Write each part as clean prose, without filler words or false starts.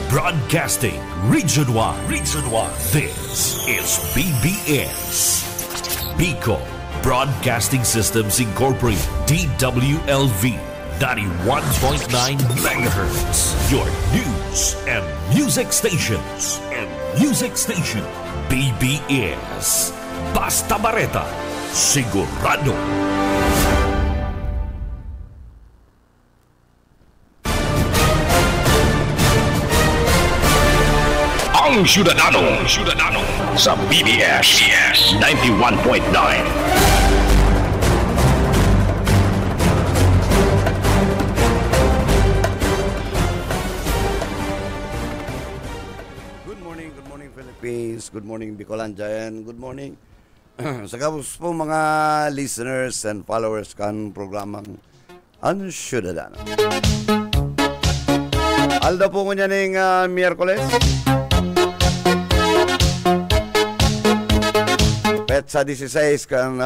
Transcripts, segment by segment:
Broadcasting Region 1. This is BBS. Bicol Broadcasting Systems Incorporated. DWLV 91.9 MHz. Your news and music stations. BBS. Basta Bareta. Sigurado. Ang Syudadano sa BBS 91.9. Good morning Philippines. Good morning Bicolandia, and good morning sa kabus po mga listeners and followers kan programang Ang Syudadano. Aldo po ngunyan ng Miyerkules. Petsa 16 kan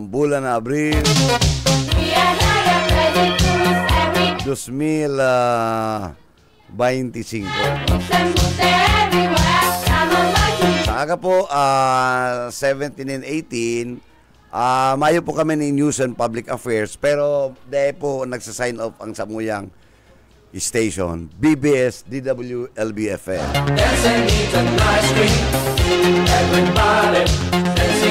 bulan Abril 2025. Sa aga po 17 and 18 mayo po kami ni News and Public Affairs, pero dahil po nagsasign off ang samuyang station BBS DWLB-FM.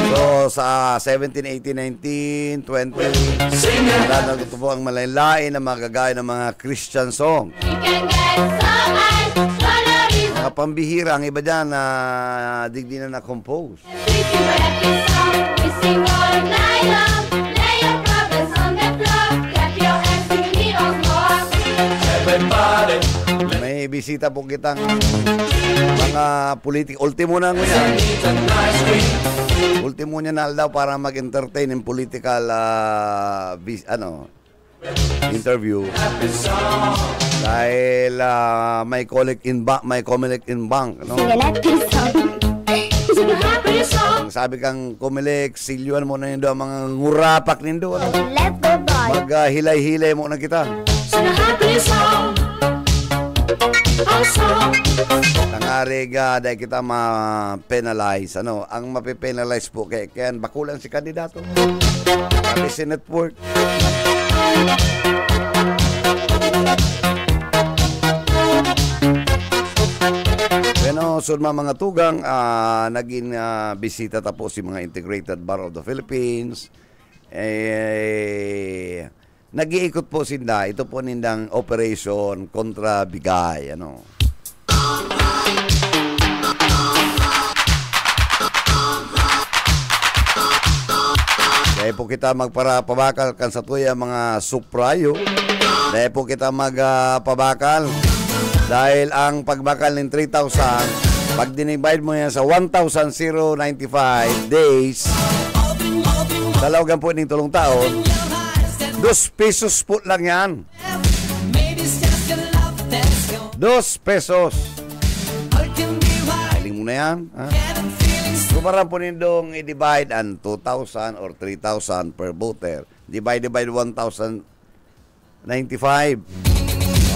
So sa 17, 18, 19, 20 ito po ang malaylain na magagaya ng mga Christian song. Mga pambihira, ang iba dyan na digdi na na-compose. May bisita po kitang mga politik. Ultimo na niya. Ultimo niya na daw para mag-entertain in political interview. Dahil may Comelec in bank, no? Sabi kang Comelec, silyuan mo na nindo ang mga ngurapak nindo, ano? Maghilay-hilay mo na kita. Nangariga dahil kita ma-penalize. Ano? Ang mape-penalize po kaya bakulan si kandidato. Sabi si network. Bueno, sudma mga tugang, naging bisita tapos si mga Integrated Bar of the Philippines. Nag-iikot po sinda. Ito po nindang operation kontra bigay, ano. Dahil po kita magpabakal kan sa tuya mga suprayo. Dahil po kita magpabakal. Dahil ang pagbakal ng 3,000, pag dinivide mo yan sa 1,095 days, dalawagan po ng tulong taon, 2 pesos po lang yan. 2 pesos. Ailing mo na yan. Kumaran po nindong i-divide ang 2,000 or 3,000 per voter. Divide 1,095.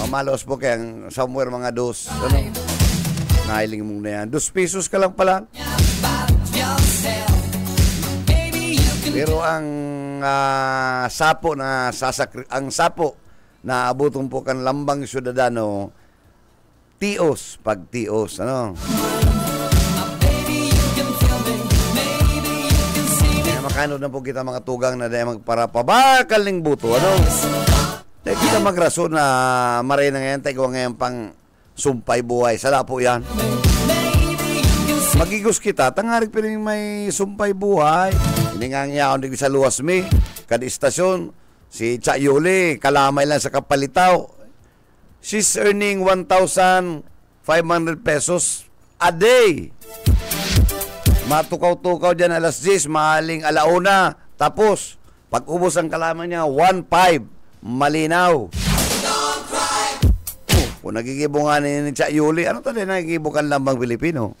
Malos po kaya somewhere mga 2. Ano? Nailing mo na yan. 2 pesos ka lang pala. Pero ang sapo na abuton po kan lambang Syudadano, tios, pagtios, ano? Kaya makano na po kita mga tugang na dahil magparapabakal ng buto, ano? Dahil kita magrason na maray na ngayon, tayo ngayon pang sumpay buhay. Sala po yan. Magigos kita, tangarik pa rin may sumpay buhay. Hindi nga ngayon din sa Luwasmi, kada istasyon, si Cha Yuli, kalamay lang sa Kapalitaw. She's earning 1,500 pesos a day. Matukaw-tukaw dyan alas 10, mahaling alauna. Tapos, pag ubos ang kalamay niya, 1,500. Malinaw. Kung nagigibungan ni Cha Yuli, ano to din nagigibukan lambang Pilipino?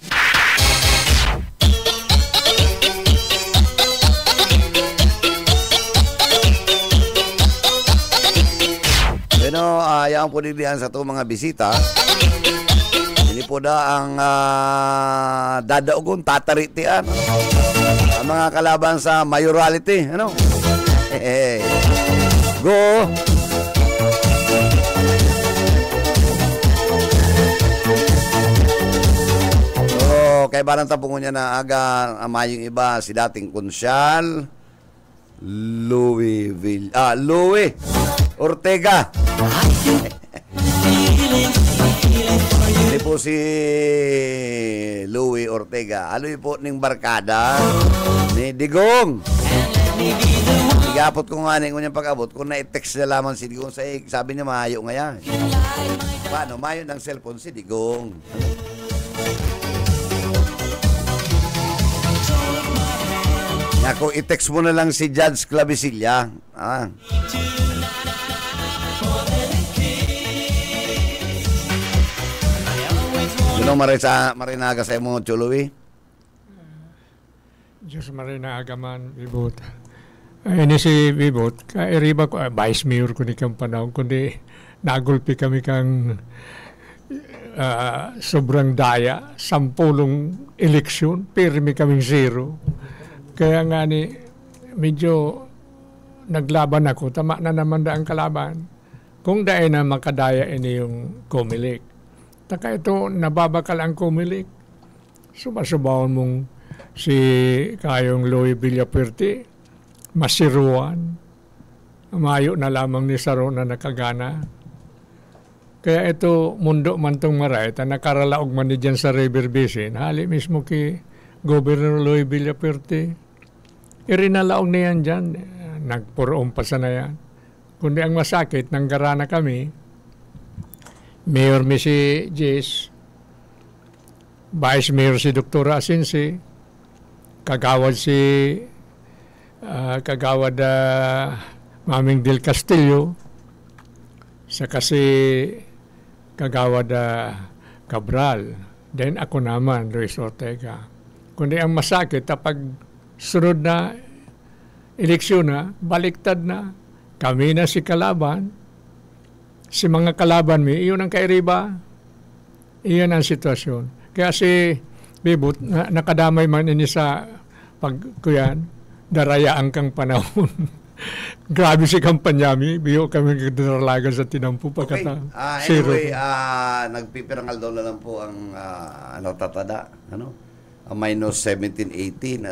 Pero, ayaw po din sa itong mga bisita. po da ang dadaogon, tataritian. Ang mga kalaban sa mayorality. Ano? Go! So, kay barang tapong niya na aga amayong iba si dating konsyal Louie Ortega. Hindi po si Louie Ortega. Aloy po ning barkada ni Digong. Igapot ko nga ning unyang pag-abot. Kung na-text na lamang si Digong, sabi niya mayo nga yan. Paano? Mayo ng cellphone si Digong. Ako, i-text mo na lang si Judge Clavicilla. Yun marinaga sa mo, Chuluwi? Diyos marinaga man, Bibot. Ini si Bibot, kairiba ko, vice mayor ko ni kang panahon, kundi nagulpi kami kang sobrang daya, 10 eleksyon, pirmi kaming 0. Kaya nga ni, medyo naglaban ako. Tama na naman da ang kalaban. Kung dahil na makadaya ini yung Comelec. Taka ito, nababakal ang Comelec. Sumasubawon mong si kayong Louie Villapuerte, masiruan. Mayo na lamang ni Saro na nakagana. Kaya ito, mundo man tong maray, nakaralaog man ni dyan sa River Basin, hali mismo ki Governor Louie Villapuerte. Irinalaog na yan dyan. Nagpuroong pa sana yan. Kundi ang masakit, nanggarana kami, Mayor mi si Jess, Vice Mayor si Dr. Asensi, kagawad si Maming Del Castillo, saka si kagawad Cabral, then ako naman, Luis Ortega. Kundi ang masakit, kapag sunod na eleksyon na, baliktad na, kami na si kalaban, si mga kalaban mi, iyon ang kairiba, iyon ang sitwasyon. Kaya si Bibot, nakadamay man ini sa pagkuyan, darayaan kang panahon. Grabe si kampanyami, biyo kami nagdaragan sa tinampu pagkata. Anyway, nagpipirangal daw na lang po ang tatada, minus 17-18,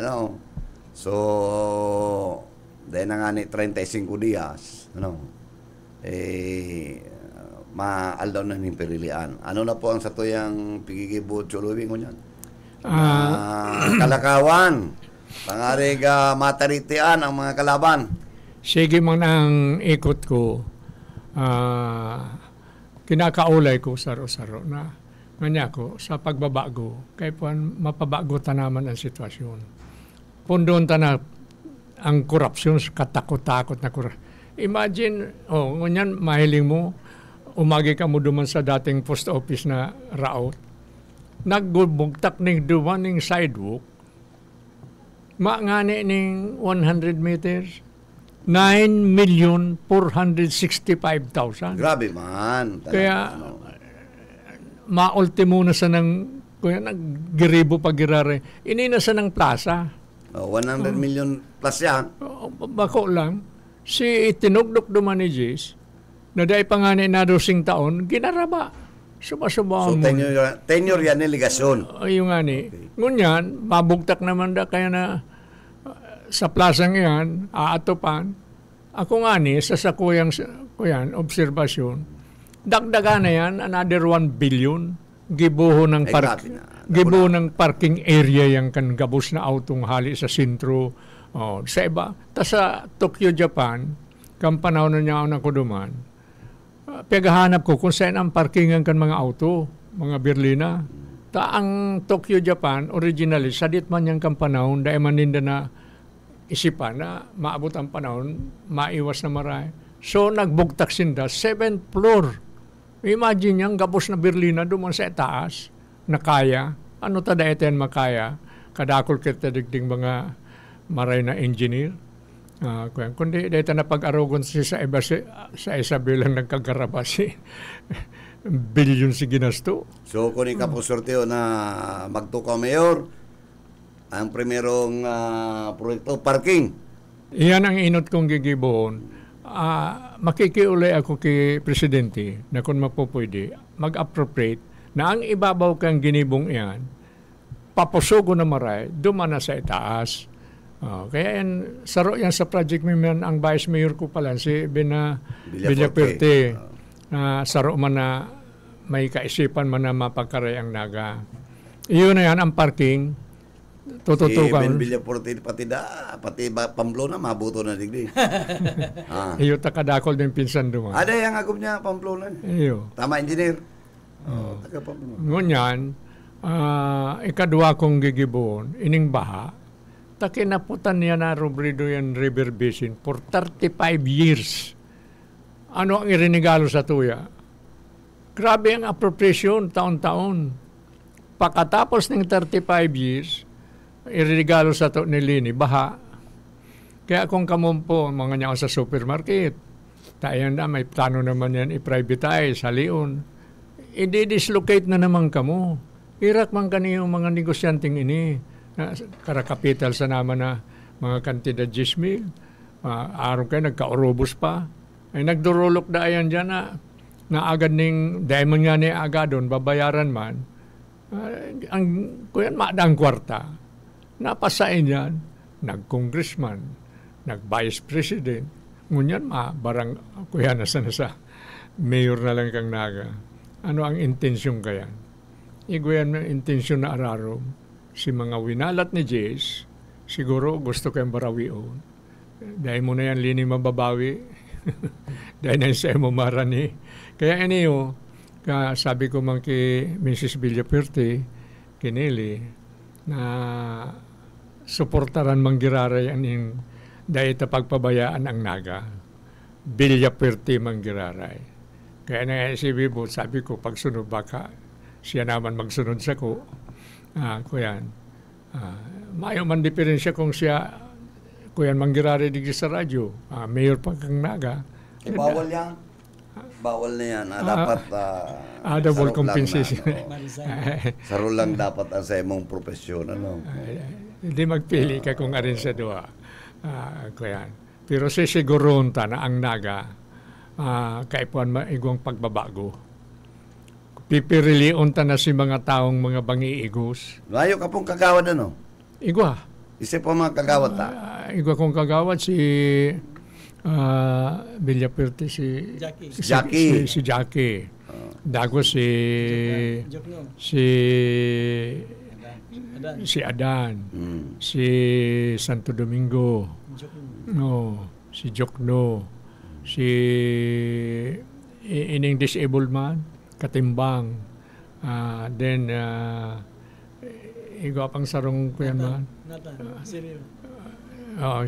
So, dahil na nga ni 35 dias, maaldaw na ng pirilian. Ano na po ang satuyang pigigibot chuluwing ko niyan? Kalakawan, pangarig mataritian ang mga kalaban. Sige man ang ikot ko, kinakaulay ko saro-saro na nganya ko sa pagbabago, kaya po mapabago ta naman ang sitwasyon. Pundon ta na ang korupsyon, katakot-takot na korupsyon. Imagine, ngunyan, mahiling mo, umagi ka mo duman sa dating post office na raot, nagbugtak ning duman ning sidewalk, maangani ning 100 meters, 9,465,000. Grabe man. Kaya, maultimo na sa nang, kaya naggiribo pagirare, ini na sa nang plaza. 100 million plus yan. Bako lang, si itinugdok duman ni Jis, na dahil pangani na 12 taon, ginaraba. Suba-suba mo. So, tenure yan ni ligasyon. Yung nga ni. Okay. Ngunyan, mabugtak naman da kaya na sa plasang yan, aatopan. Ako nga ni, sa sakuyang obserbasyon, dagdagan na yan, another 1 billion, gibuho ng gibo ng parking area yang kan gabos na autong hali sa sentro sa iba. Ta sa Tokyo, Japan, kam panahon na niya ako nakuduman, pagahanap ko kung saan ang parkingan kan mga auto, mga Berlina. Ta ang Tokyo, Japan, originally, sadit man yang kam panahon, dahil maninda na isipan na maabot ang panahon, maiwas na maray. So, nagbugtak sinda, 7th floor. Imagine yang gabos na Berlina, duman sa itaas, na kaya. Ano tada iten makaya? Kadakol kita digding mga maray na engineer. Kundi dito na pag-arogon sa iba sa isa bilang nagkagaraba si bilyon si ginasto. So, kung ika po sorteo na magtukaw mayor, ang primerong proyekto, parking. Iyan ang inot kong gigibon. Makikiulay ako kay Presidente na kung mapupwede, mag-appropriate na ang ibabaw kang ginibong iyan, papusugo na maray, dumana sa itaas. Kaya yan, saro yan sa project mo ang vice mayor ko pala, si Villaperte. Saro man na may kaisipan man na mapagkaray ang naga. Iyon na yan ang parking. Tututukan. Si Ben Villaperte pati Pamplona, mabuto na digdi. Iyo takadakol din pinsan doon. Ada yang agom niya Pamplona. Iyo. Tama, engineer. Taga Pamplona. Ngunyan, ikadwa kong gigibon, ining baha, takinaputan niya na Robredo yan River Basin for 35 years. Ano ang irinigalo sa tuya? Grabe ang appropriation taon-taon. Pagkatapos ng 35 years, irinigalo sa to ni Lini, baha. Kaya kung kamumpo, mga niya sa supermarket, tayo na, may plano naman yan i-privatize, halion. I-dislocate na naman kamo. Irak man kaniyong mga negosyanteng ini. Karakapital sa naman na mga kantidad 10,000. Araw kayo, nagka-orobos pa. Ay nagdurulok da ayan dyan na agad ning, dahil mo nga ni agadon, babayaran man. Ang kuyan, maadang kwarta. Napasain yan, nag-congressman, nag-vice president. Ngunyan, barang kuya na sa mayor na lang kang naga. Ano ang intensyon kaya? Iguyan na intensyon na ararom. Si mga winalat ni Jace, siguro gusto kayong barawion. Dahil mo na yan, Lini, mababawi. Dahil na sa mo marani. Kaya iniyo, sabi ko man kay Mrs. Villaperte, kinili, na suportaran manggiraray aning dahil pagpabayaan ang naga. Villaperte manggiraray. Kaya na si Bibo, sabi ko, pagsunod baka siya naman magsunod sa ko. Kuyan. Mayo man diferensya kung siya kuyan manggiraray digit sa radyo. Mayor pa kang naga. Bawal yan. Bawal na yan. Dapat double compensation. Saro lang dapat ang sa imong profesyon. Hindi magpili ka kung arin sa dua. Kuyan. Pero sisiguron ta na ang naga kaipuan maigwang pagbabago. Pipirilion ta na si mga taong mga bangiigos. Layo ka pong kagawad ano? Igwa. Isa po mga kagawad ta? Igwa kong kagawad si Villaperte, si Jackie. Si Jackie. Dago si Adan. Si Santo Domingo. Si Jokno. Si ining disabled man, Katimbang. Then igwa pang sarong kuyan man.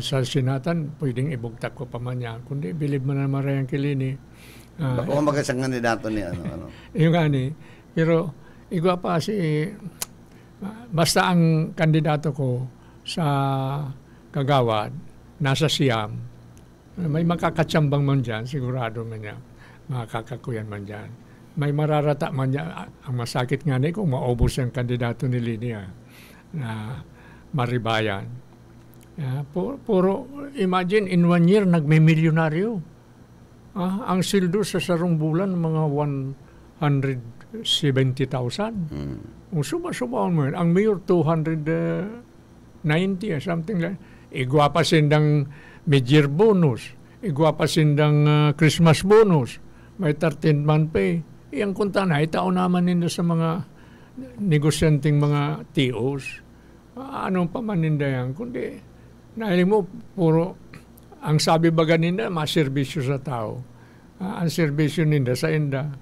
Sa sinatan, pwedeng ibugtak ko pa man yan. Kundi, bilib mo na marayang kilini. Baka magasang kandidato ni ano. Yung gani. Pero, igwa pa basta ang kandidato ko sa kagawad, nasa Siam, may makakatsambang man dyan, sigurado man yan. Makakakuyan man dyan. May mararata man dyan. Ang masakit nga kung maubos ang kandidato ni Linia na maribayan. Puro, imagine, in 1 year, nagme-milyonaryo. Ang sildo sa sarong bulan, mga 170,000. Suma-sumaon mo yun. Ang mayor, 290, something like. Igwa pa sindang mid-year bonus. Igwa pa sindang Christmas bonus. May 13th pay. Iyang kunta na, itaon naman nila sa mga negosyanteng mga TOs. Anong pamaninda yan? Kundi, nahili mo, puro, ang sabi baga nila, maserbisyo sa tao. Ang serbisyo nila sa inda,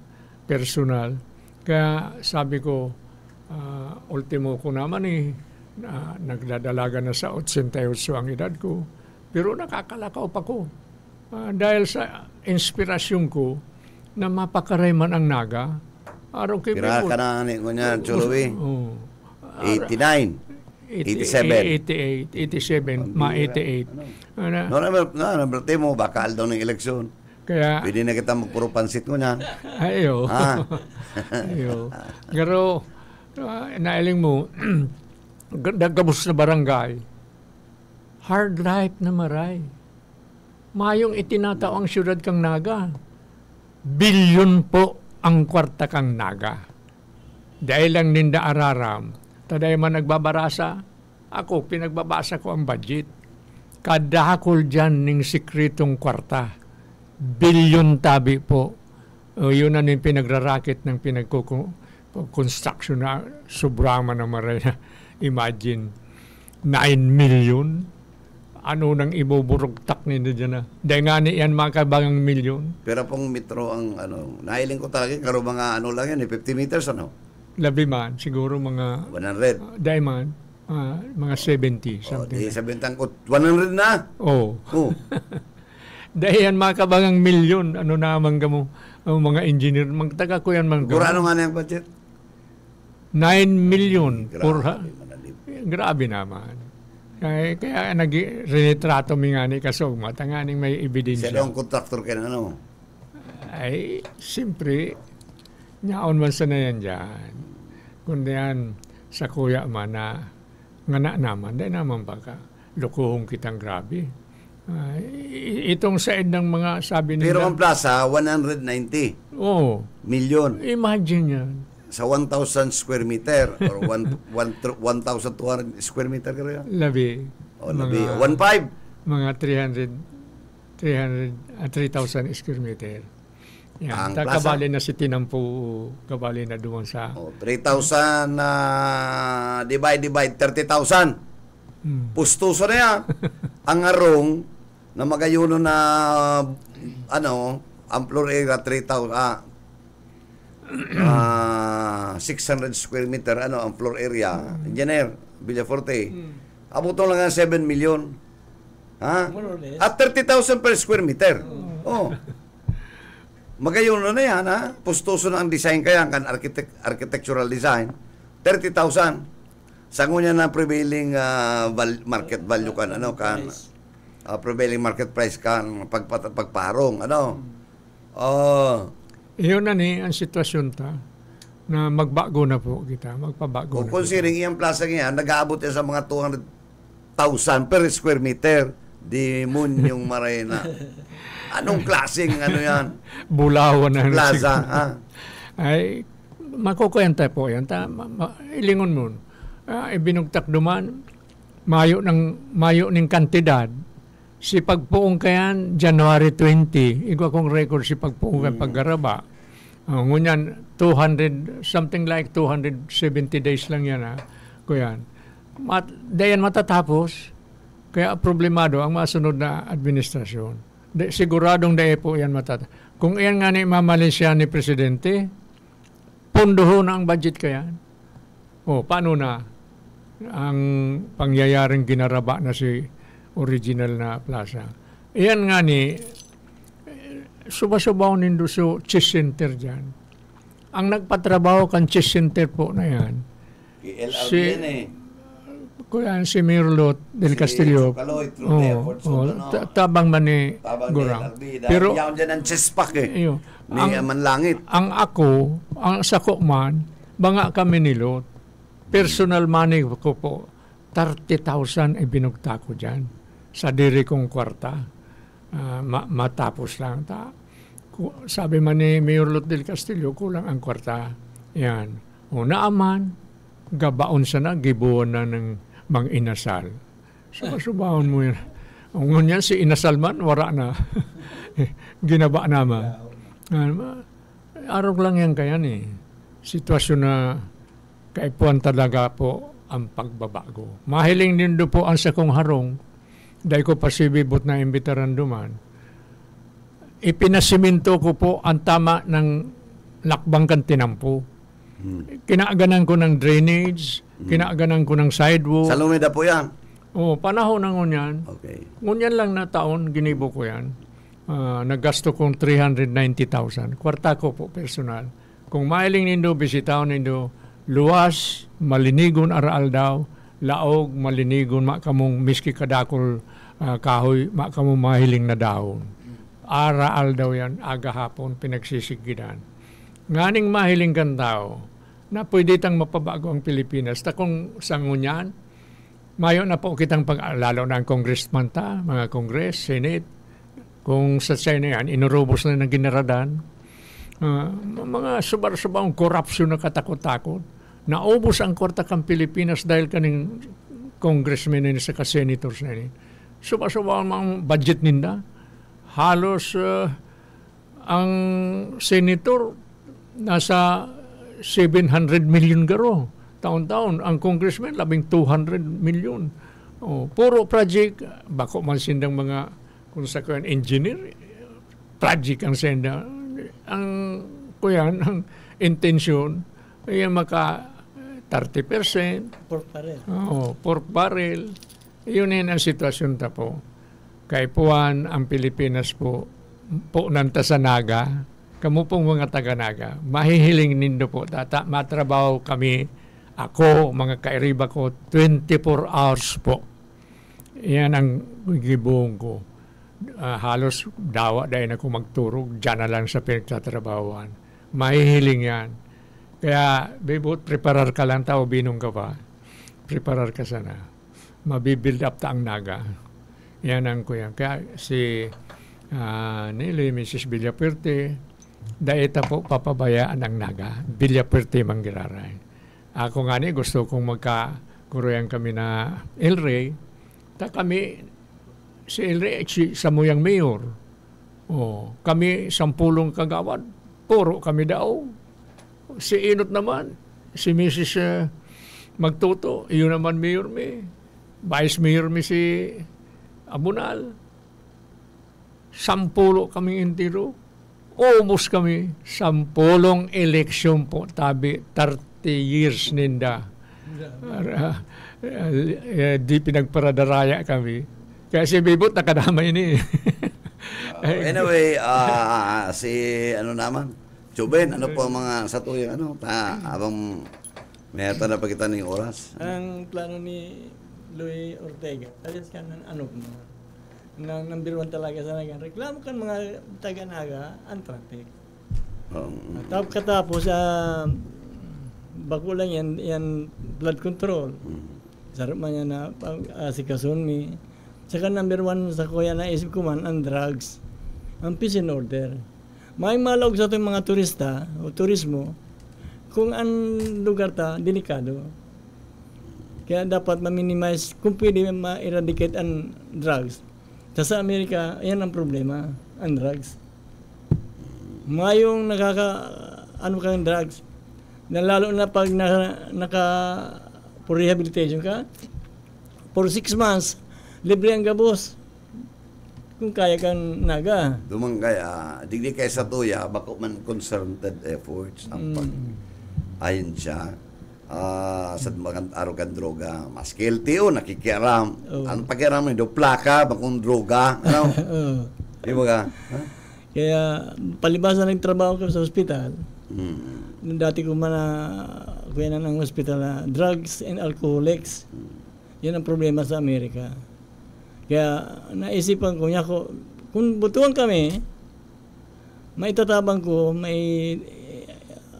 personal. Kaya sabi ko, ultimo ko naman nagdadalaga na sa 88 ang edad ko. Pero nakakalakaw pa ko. Dahil sa inspirasyon ko, na mapakarayman ang naga. Araw kay Pira ka na niya, Chuluwi. 89. 87. 88, ma 88. No, naberti mo, bakal daw ng eleksyon. Kaya, Pwede na kita magpuro pansit ko niyan. ayo. Ah. Ayo. Pero, nailing mo, nagkabos na barangay, hard life na maray. Mayong itinatao ang syudad kang Naga. Bilyon po ang kwarta kang Naga. Dahil lang ninda araram, taday man nagbabarasa, ako, pinagbabasa ko ang budget. Kadakol dyan ning sikretong kwarta. Bilyon tabi po. Yun na yung pinagrarakit ng construction na sobrama na maray na. Imagine, 9 million. Ano nang ibuburugtak nila dyan na. Dahil nga ni yan makabangang milyon. Pero pong metro ang nahiling ko talaga, karo mga lang yan, 50 meters Labi man, siguro mga, 100. dahil man, mga 70, something. Di sabihin ko, 100 na. Oh. Oh. Dahil yan makabangang milyon. Ano naman ka mo, mga engineer. Magtaga ko yan man. Kurano nga na yung budget? 9 million. Grabe, manalib. Grabe naman. Kaya nag-retrato mi nga ni kasog matanganing may ebidensya. Siya yung contractor ka na Ay, siyempre, nyaon man sa na yan dyan. Kundi yan, sa kuya man na ngana naman, dahil naman baka lukuhong kitang grabe. Itong side ng mga sabi nila. Pero ang plaza, 190 million. Imagine yan. Sa 1,000 square meter or 1,200 square meter kaya? Labi. O, labi. 1,500. Mga 3,000 square meter. Yan. Ang plaza. Kabali na si Tinampo, kabali na doon sa... 3,000 divide 30,000. Pustuso na yan. Ang arong na magayuno na ang floor area 3,000 600 square meter ang floor area. Engineer Villaforte. Abot lang ng 7 million. Ha? At 30,000 per square meter. Oh. Magayuno na yan, ha? Pustuso na ang design kaya, kan architectural design. 30,000. Sango niya na prevailing market value kan, prevailing market price kan, pagparong, Iyon na ni ang sitwasyon ta na magbago na po kita, magpabago kung na. considering iyang plaza niya, nag-aabot yan sa mga 200,000 per square meter. Di mun yung maray na. Anong klaseng yan? Bulawan na Plaza, ha? Ay, makukwenta po yan. Ilingon mo. Ibinugtak duman, mayo ng kantidad. Si pagpuong kayan, January 20, igwa kong record si pagpuong kayan paggaraba. Ngunyan, 200, something like 270 days lang yan, ha? Kuyan. Dayan matatapos, kaya problemado ang masunod na administrasyon. Siguradong dahil po yan matatapos. Kung yan nga ni mamalisya ni Presidente, punduho na ang budget kayan. Paano na ang pangyayaring ginaraba na si original na plaza. Iyan nga ni, suba-subaw nindo so chess center dyan. Ang nagpatrabaho kan chess center po na yan, si Mirlot del Castillo. Tabang man ni Gurang. Pero, yan dyan ang chess pack ni Manlangit. Ang ako, ang sako man, banga kami nilot. Personal money ko po, 30,000 ay binugta ko dyan. Sa diri kong kwarta, matapos lang. Sabi man ni Mayor Lot del Castillo, kulang ang kwarta. Yan. Naaman, gabaon sana, gibuon na ng mang inasal. Subahon mo yan. Ngunyan si inasal man, wala na. Ginaba naman. Araw lang yan kaya ni. Sitwasyon na kaipuan talaga po ang pagbabago. Mahiling din do po ang sakong harong. Dahil ko pasibibot na imbitaran duman. Ipinasiminto ko po ang tama ng lakbang kan Tinampo. Kinaaganan ko ng drainage, kinaaganan ko ng sidewalk. Sa Lumida po yan? Panahon na ngunyan. Okay. Ngunyan lang na taon, ginibo ko yan. Naggasto kong 390,000. Kwarta ko po, personal. Kung mailing nindo, bisitaon nindo, luwas, malinigon araal daw, laog, malinigon, makamong miski kadakol kahoy, makamong mahiling na daon. araal daw yan, aga-hapon, pinagsisigidan. Nganing mahiling kang tao, na pwede tang mapabago ang Pilipinas. Ta kung sangunyan, mayo na po kitang lalo na ang congressman ta, mga congress, senate, kung sa China yan, inurubos na ng ginaradan, mga subar-subang korupsyon na katakot-takot, naubos ang kwarta kang Pilipinas dahil kaning congressman na sa ka-senators na yun. Subar-subang mga budget ninda, halos ang senator nasa 700 million garo taon-taon. Ang congressman, 200 million. Puro project, bako man sindang mga kung sa kuyan engineer, project ang senda. Ang kuyan, ang intensyon, ay maka 30%. Pork barrel. Pork barrel. Yun ang sitwasyon ta po. Kay puwan ang Pilipinas po nanta sa naga. Kamu pong mga taga-naga, mahihiling nindo po, matrabaho kami, ako, mga kairiba ko, 24 hours po. Yan ang gibuong ko. Halos dawa dahil ako magturog, dyan na lang sa pinagtatrabahoan. Mahihiling yan. Kaya, bibot, preparar ka lang tao, binong ka pa. Preparar ka sana. Mabibuild up ta ang naga. Yan ang kuya. Kaya si nili, Mrs. Villaperte, daita po papabayaan ang naga. Villaperte manggiraray. Ako nga gusto kong magkakuruyan kami na El Rey. Kami, si El Rey, si Samuyang Mayor. Kami 10 kagawad. Puro kami daw. Si Inot naman, si Mrs. Magtuto, yun naman Mayor mi. Vice Mayor mi si Abunal. 10 kaming intiro. Almost kami, 10 eleksyon po, tabi, 30 years ninda. Di pinagparadaraya kami. Kaya si Bibot, nakadamay ni. Anyway, si naman, Chuben, ano po ang mga sa tuyang habang may na pa kita ng oras? Ang plano ni Louie Ortega, alis ka ng na number 1 talaga sa naga. Reklamo kan mga taga-naga ang traffic. Katapos bako lang yan blood control. Sarap man yan na asikason mi. Saka number 1 sa kuya na isip ko man ang drugs. Ang peace and order. May malawag sa itong mga turista o turismo kung ang lugar ta delikado. Kaya dapat ma-minimize kung pwede ma-eradicate ang drugs. Sa Amerika, yan ang problema, ang drugs. Mayong kang drugs, na lalo na pag for rehabilitation ka, for 6 months, libre ang gabos. Kung kaya kang naga. Dumang kaya, digdi kay sa tuya, bako man concerted efforts ang ayon siya. Sa mga arogan droga, mas guilty nakikiaram. Ang pakiaram do plaka, bakong droga, di ba ka? Kaya palibasan ng trabaho ko sa ospital. Dati ko kuya ng ospital na drugs and alcoholics. Yan ang problema sa Amerika. Kaya naisipan ko kung butuan kami, maitatabang ko,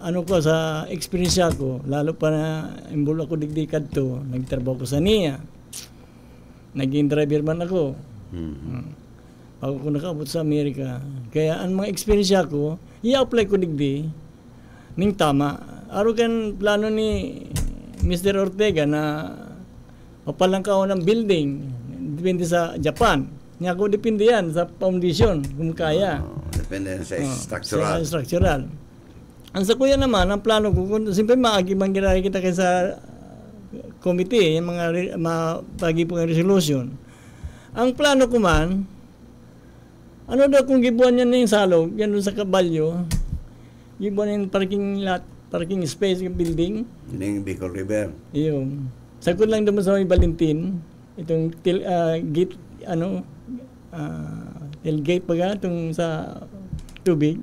ko sa experience ko, lalo pa na imbul ako digdikad to, nagtrabaho ko sa NIA. Naging driver man ako. Pag ako nakaabot sa Amerika. Kaya ang mga experience ko, i-apply ko digdi ning tama. Aro kan plano ni Mr. Ortega na papalang ka ng building, depende sa Japan. Nga ako depende yan sa foundation, kung kaya. Depende sa structural. Sa structural. Ang sa kuya naman, ang plano ko, siyempre manggirari kita kayo sa committee, yung mga pagi po ng resolution. Ang plano ko man, ano daw kung gibuan yan yung salog, yan doon sa Kabalyo, gibuan yung parking lot, parking space yung building. Yun yung Bicol River. Yun. Sakot lang naman sa may Valentin, itong gate, tailgate pa ga, itong sa tubig.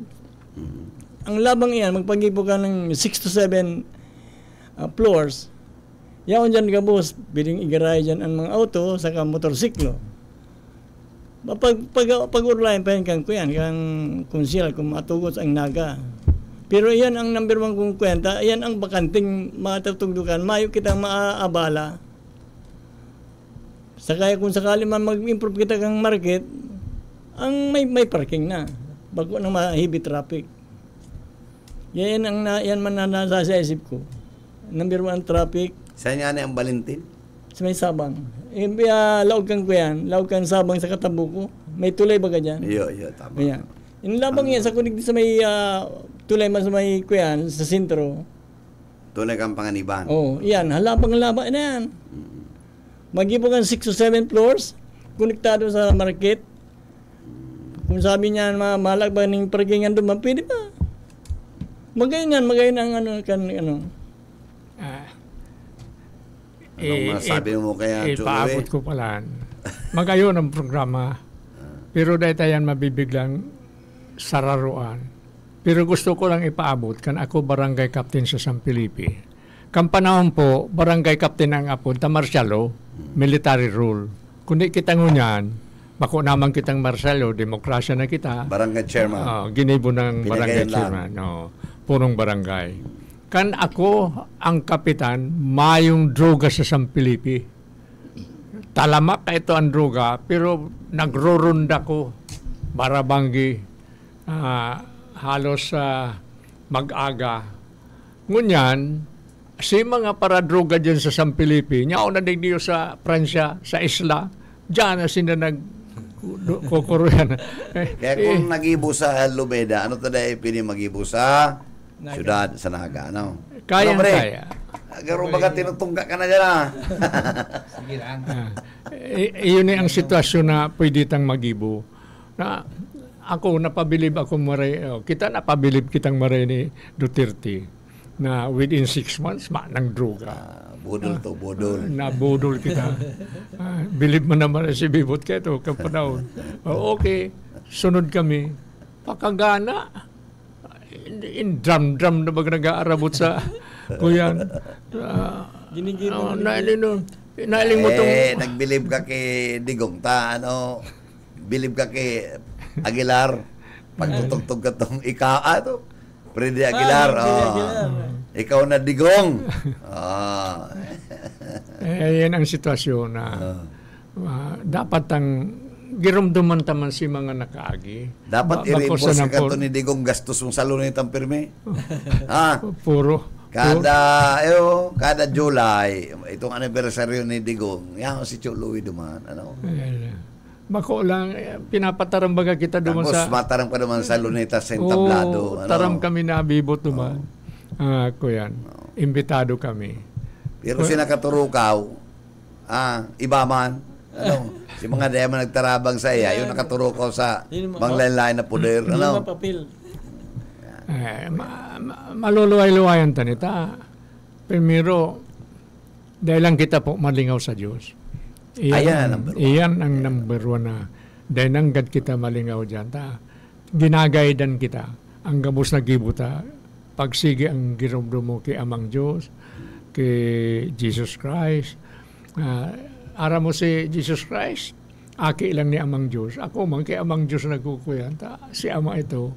Ang labang iyan, magpagipo ka ng 6 to 7 floors. Yaon dyan ka boss, biling igaray dyan ang mga auto, saka motorsiklo. Pag-urlayan pa yan kang kuyan, kang konsyel, kung matugos ang naga. Pero yan ang number 1 kong kwenta, yan ang bakanting matatugdukan, mayo kitang maaabala. Sakaya kung sakali man mag-improve kita kang market, ang may parking na, bago nang ma-heavy traffic. Yan man nasa sa isip ko. Number 1 traffic. Saan nga na ang Valentin? Sa may Sabang. Laog kang kuyan, laog kang Sabang sa Katabuko. May tulay ba ka dyan? Iyo, tama. Ayan. Yung labang yan sa kunig sa may tulay man sa may kuyan, sa sentro. Tulay kang Panganiban. Yan. Halabang-labang na yan. Mag-ibo kang 6 to 7 floors, konektado sa market. Kung sabi niya, malag ba ng parkingan doon, pwede pa. Magayon ang ano. Anong masabi mo kaya, ipaabot ko pala. Magayon ang programa. Pero dahil tayan mabibiglang sararuan. Pero gusto ko lang ipaabot kan ako barangay captain sa San Felipe. Kan panahon po, barangay captain ang apod, Marcialo, military rule. Kundi kita ngunyan, bako naman kitang Marcialo, demokrasya na kita. Barangay chairman. Ginibo ng barangay Pinagayan chairman. Punong barangay. Kan ako ang kapitan, mayong droga sa San Felipe. Talamak ka ito ang droga, pero nagrorunda ko. Barabanggi, halos mag-aga. Ngunyan, si mga paradroga dyan sa San Felipe, niya ako nadigniyo sa Pransya, sa isla, dyan na sila kukuruyan. Kaya kung nag-ibo sa Lubeda, ano to dahil mag-ibo sa syudad, sa Naga, ano? Kaya. Garo baga tinutungga ka na dyan, Sige lang. Iyon ang sitwasyon na pwede tang mag-ibo. Na ako, napabilib ako maray, kita napabilib kitang maray ni Duterte na within 6 months, ng droga. Budol to, budol. Nabudol kita. Bilib mo naman si Bibot ka ito, kapanahon. Okay, sunod kami. Pakagana. Drum na baga nag-aarabot sa kuyan. Nailing mo itong... Nagbilib ka kay Digong ta, ano? Bilib ka kay Aguilar. Pagtutugtog ka itong to. Freddy Aguilar. Ikaw na Digong. Yan ang sitwasyon na dapat ang girumduman taman si mga nakaagi. Dapat i-reinforce ka ito ni Digong gastos mong salunit ang pirmi. Puro. Kada July, itong anniversary ni Digong, yan si Chuloy duman. Ano? Bako lang, pinapatarambaga kita duman sa... Tapos mataram ka duman sa Luneta sa entablado. Taram kami na abibot duman. Kuyan, imbitado kami. Pero sinakaturukaw, iba man, ano, si mga dema nagtarabang sa iya, yung nakaturukaw sa manglain-lain na puder. Ano? Papil. Maluluway-luwayan tanita. Primero, dahil lang kita po malingaw sa Diyos. Iyan ang number 1 na dahil nanggad kita malingaw dyan. Ginagaydan kita. Ang gabos na gibuta. Pagsige ang girumdum mo kay Amang Diyos, kay Jesus Christ. Ara mo si Jesus Christ, aki lang ni Amang Diyos. Ako man kay Amang Diyos nagkukuyan. Si Ama ito,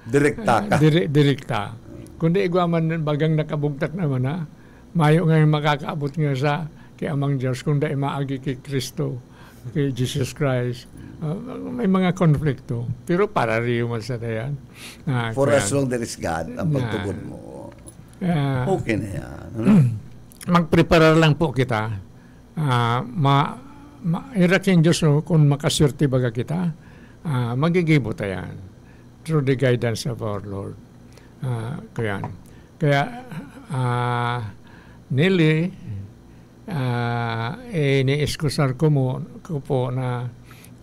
direkta ka. Direkta. Kundi igwaman bagang nakabugtak naman mayo ngayon makakaabot nga sa kay Amang Diyos kung dahil maagi kay Kristo, kay Jesus Christ. May mga konflikto. Pero para rin man sa dayan. For as long there is God, ang pagtubod mo. Okay na yan. Magprepara lang po kita. Irakin Diyos kung makaswerte baga kita, magigibo tayan through the guidance of our Lord. Kaya Nili, iniiskusar ko po na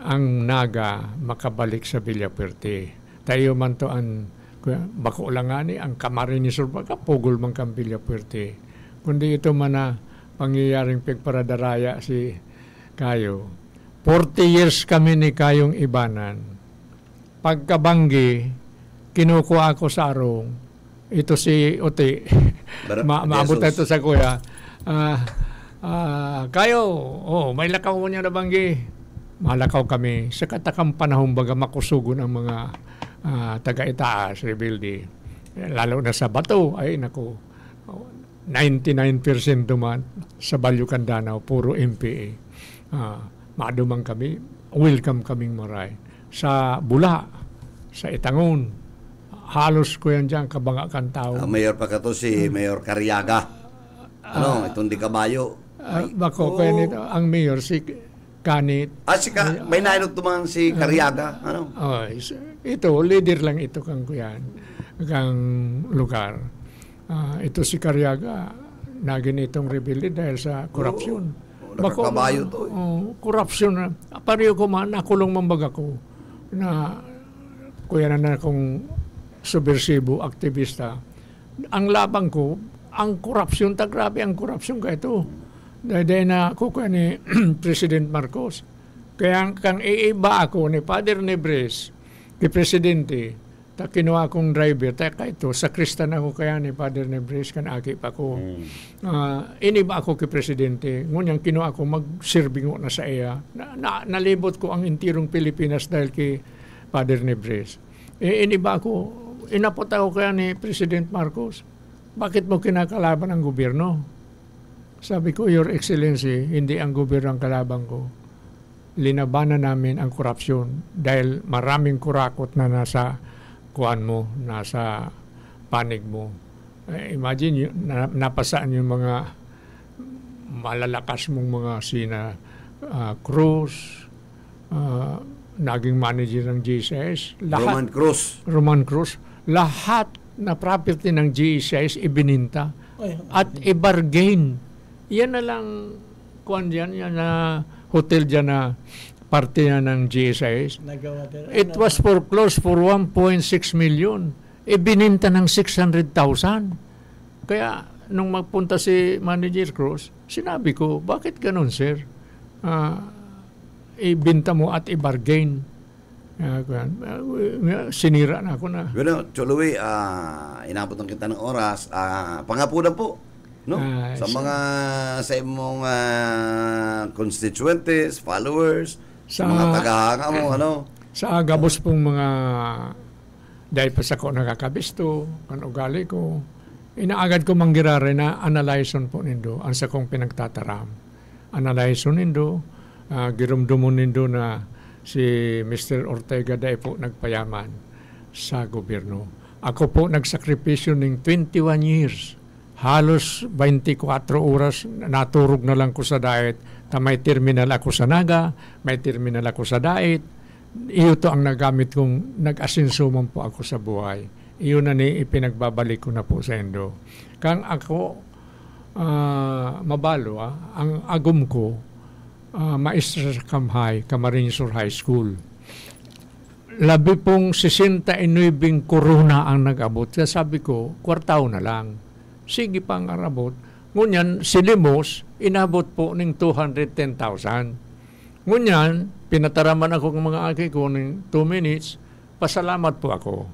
ang Naga makabalik sa Villapuerte. Tayo man to bako lang ang Camarines Sur pugol man kang Villapuerte. Kundi ito man na pangyayaring pagparadaraya si Kayo. 40 years kami ni Kayong ibanan. Pagkabanggi, kinukuha ako sa arong. Ito si Uti. Maabot na ito sa kuya. Kayo, may lakaw mo niya na banggi. malakaw kami sa katakang panahon baga makusugon ang mga taga-itaas, rebelde. Lalo na sa Bato, ay naku, 99% duman sa Balyukan Danau, puro MPA. Maadumang kami, welcome kaming maray. Sa Bula, sa Itangon, halos ko yan dyan, kabanga-kan tao. Mayor pa ka to si Mayor Cariaga. Itong di kabayo. Bako, kaya nito, ang mayor, si Kanit. May nainot naman si Cariaga. Ito, leader lang ito kang kuyan, kang lugar. Ito si Cariaga, naging itong rebelde dahil sa korupsyon. Nakakabayo to. Korupsyon. Pareho ko nakulong mambaga ko na kuya na akong subversibo, aktivista. Ang labang ko, ang korupsyon, grabe ang korupsyon ka ito. Dahil na ako ni President Marcos. Kaya kang iiba ako ni Father Nebres, kay Presidente, ta kinuha akong driver, ta ito, sakristan ako kaya ni Father Nebres, kan aki pa ko. Iniba ako kay Presidente, ngunyan kinuha ako magsirbingo na sa iya. Nalibot ko ang intirong Pilipinas dahil kay Father Nebres. Iniba ako, inapot ako kaya ni President Marcos, bakit mo kinakalaban ang gobyerno? Sabi ko, Your Excellency, hindi ang gobyerno ang kalaban ko. Linabanan namin ang korupsyon dahil maraming kurakot na nasa kuan mo, nasa panig mo. Imagine, napasaan yung mga malalakas mong mga sina Cruz, naging manager ng GSIS. Roman Cruz. Lahat na property ng GSIS ibininta at i-bargain. Yan na lang kuan dyan, yan na hotel dyan na parte na ng GSIS. It was foreclosed for 1.6 million. Ibininta ng 600,000. Kaya nung magpunta si Manager Cruz, sinabi ko, bakit ganun, sir? Ibinta mo at i-bargain. Sinira na ako na. Bueno, Choloy, inabot ng kita ng oras. Pangapunan po. No? Sa imong constituents, followers, sa mga tagahanga mo, Sa agabos pong mga dahil pa sa ko nakakabisto, kan ugali ko, inaagad ko manggirare na analyson po nindo, ang sa kong pinagtataram. Analyson nindo, girumdumon nindo na si Mr. Ortega dahil po nagpayaman sa gobyerno. Ako po nagsakripisyo ng 21 years. Halos 24 oras naturog na lang ko sa diet. May terminal ako sa Naga, may terminal ako sa diet. Iyo to ang nagamit kong nag-asinso man po ako sa buhay. Iyo na ni ipinagbabalik ko na po sa Indo. Kang ako mabalo, ang agum ko maestra sa Kamhay, Camarines Sur High School. Labi pong 69 korona ang nag-abot. Kaya sabi ko, kwartaw na lang. Sige pang arabot. Ngunyan, si Limos, inabot po ng 210,000. Ngunyan, pinataraman ako ng mga aki ko ng 2 minutes, pasalamat po ako,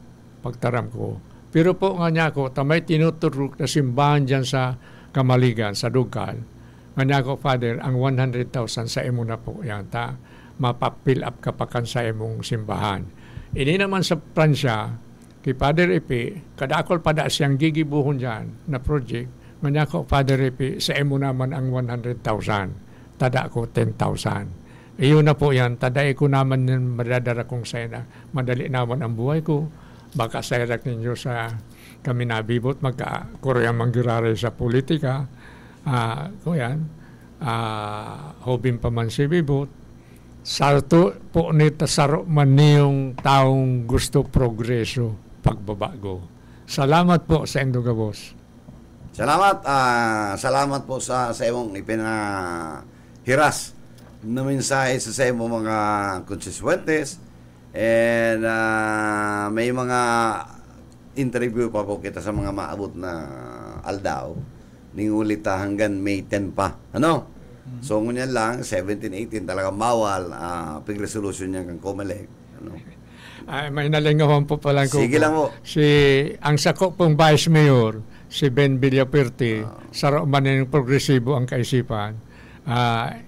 pagtaram ko. Pero po nga niya ako, tamay tinuturok na simbahan dyan sa Kamaligan, sa Dugal. Nga niya ako, Father, ang 100,000 sa imo na po, yan ta, mapapill up kapakan sa imong simbahan. Ini naman sa Pransya, kay Father Epi, kadakol pada siyang gigibuhon dyan na project, nga ko, Father Epi, sa emo naman ang 100,000. Tada ko 10,000. Iyon na po yan, taday ko naman ng madadara kong sana. Madali naman ang buhay ko. Baka sayrak ninyo sa kami nabibot, magka-Korea manggirare sa politika. Kung yan, hobin pa man si bibot. Sarto po nita saro man niyong taong gusto progreso pagbabago. Salamat po sa Indoga Boss. Salamat po sa imong ipinahiras na mensahe sa imong mga constituents. And may mga interview pa po kita sa mga maabot na aldaw. Ningulit hanggang May 10 pa. So, ngunyan lang, 17-18 talaga mawal, pag-resolution niya kang Comelec. May nalingawan po pala ko. Sige lang po. Ang sako pong Vice Mayor, si Ben Villaperte, saro man yung progresibo ang kaisipan.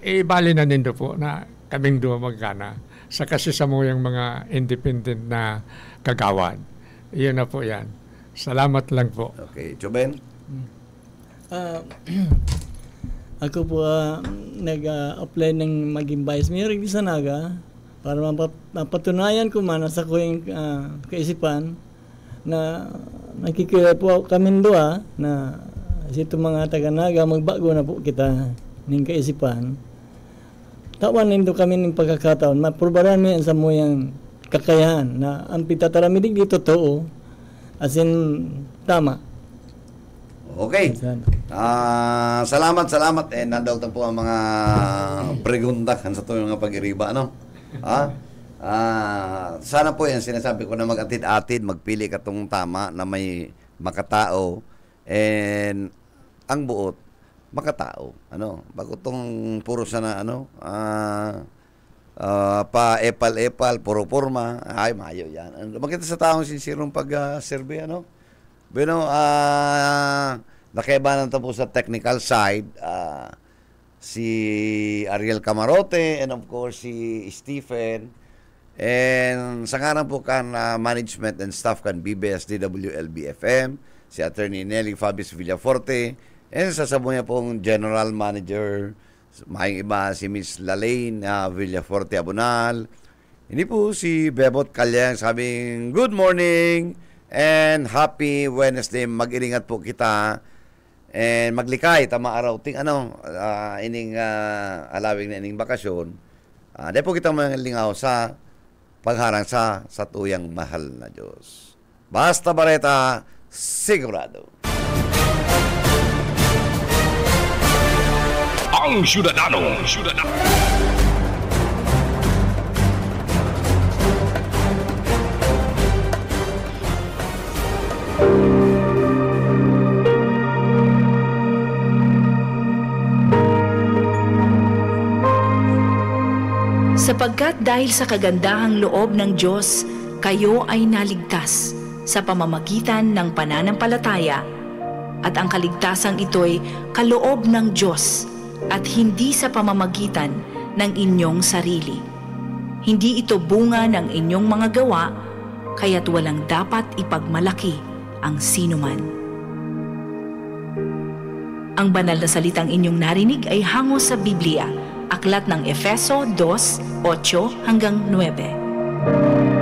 Ibali na nindo po na kaming duwa magkana. Sa kasi sa mo yung mga independent na kagawad. Iyon na po yan. Salamat lang po. Okay, Chuben? Ako po nag-apply ng maging vice mayor di Sanaga para mapatunayan ko man sa ko yung kaisipan na nakikita po kami doa na sito mga taga-Naga magbago na po kita ng kaisipan. Tawan nindo kami ng pagkakataon maprobaran mo yan sa mo yung kakayahan na ang pitataramidig di totoo as in tama. Okay. Salamat. Nandawtan po ang mga pregunta kan sa tuyong mga pag-iriba, ano? Sana po yan, sinasabi ko na mag-atid-atid, magpili ka tong tama na may makatao and ang buot, makatao. Ano? Bago tong puro sana, pa epal-epal, puro porma, ay, mayo yan. Makita sa taong sinsirong pag-survey, ano? Bueno, nakaibanan po sa technical side, si Ariel Camarote and of course si Stephen. And sa ngaran po kan management and staff kan BBS DWLB-FM, si Attorney Nelly Fabius Villaforte, and sa sabunya pong General Manager, may iba si Miss Lalaine Villaforte Abunal. Hindi po si Bebot Calyang sabing, good morning! And happy Wednesday, mag-iringat po kita and maglikay tama araw ting ining alawing na ining bakasyon. Dahil po kita malingaw sa pagharang sa tuyang mahal na Diyos. Basta Bareta, sigurado. Ang Syudadano. Sapagkat dahil sa kagandahang loob ng Diyos, kayo ay naligtas sa pamamagitan ng pananampalataya at ang kaligtasang ito'y kaloob ng Diyos at hindi sa pamamagitan ng inyong sarili. Hindi ito bunga ng inyong mga gawa, kaya't walang dapat ipagmalaki ang sinuman. Ang banal na salitang inyong narinig ay hango sa Biblia, Aklat ng Efeso 2:8-9.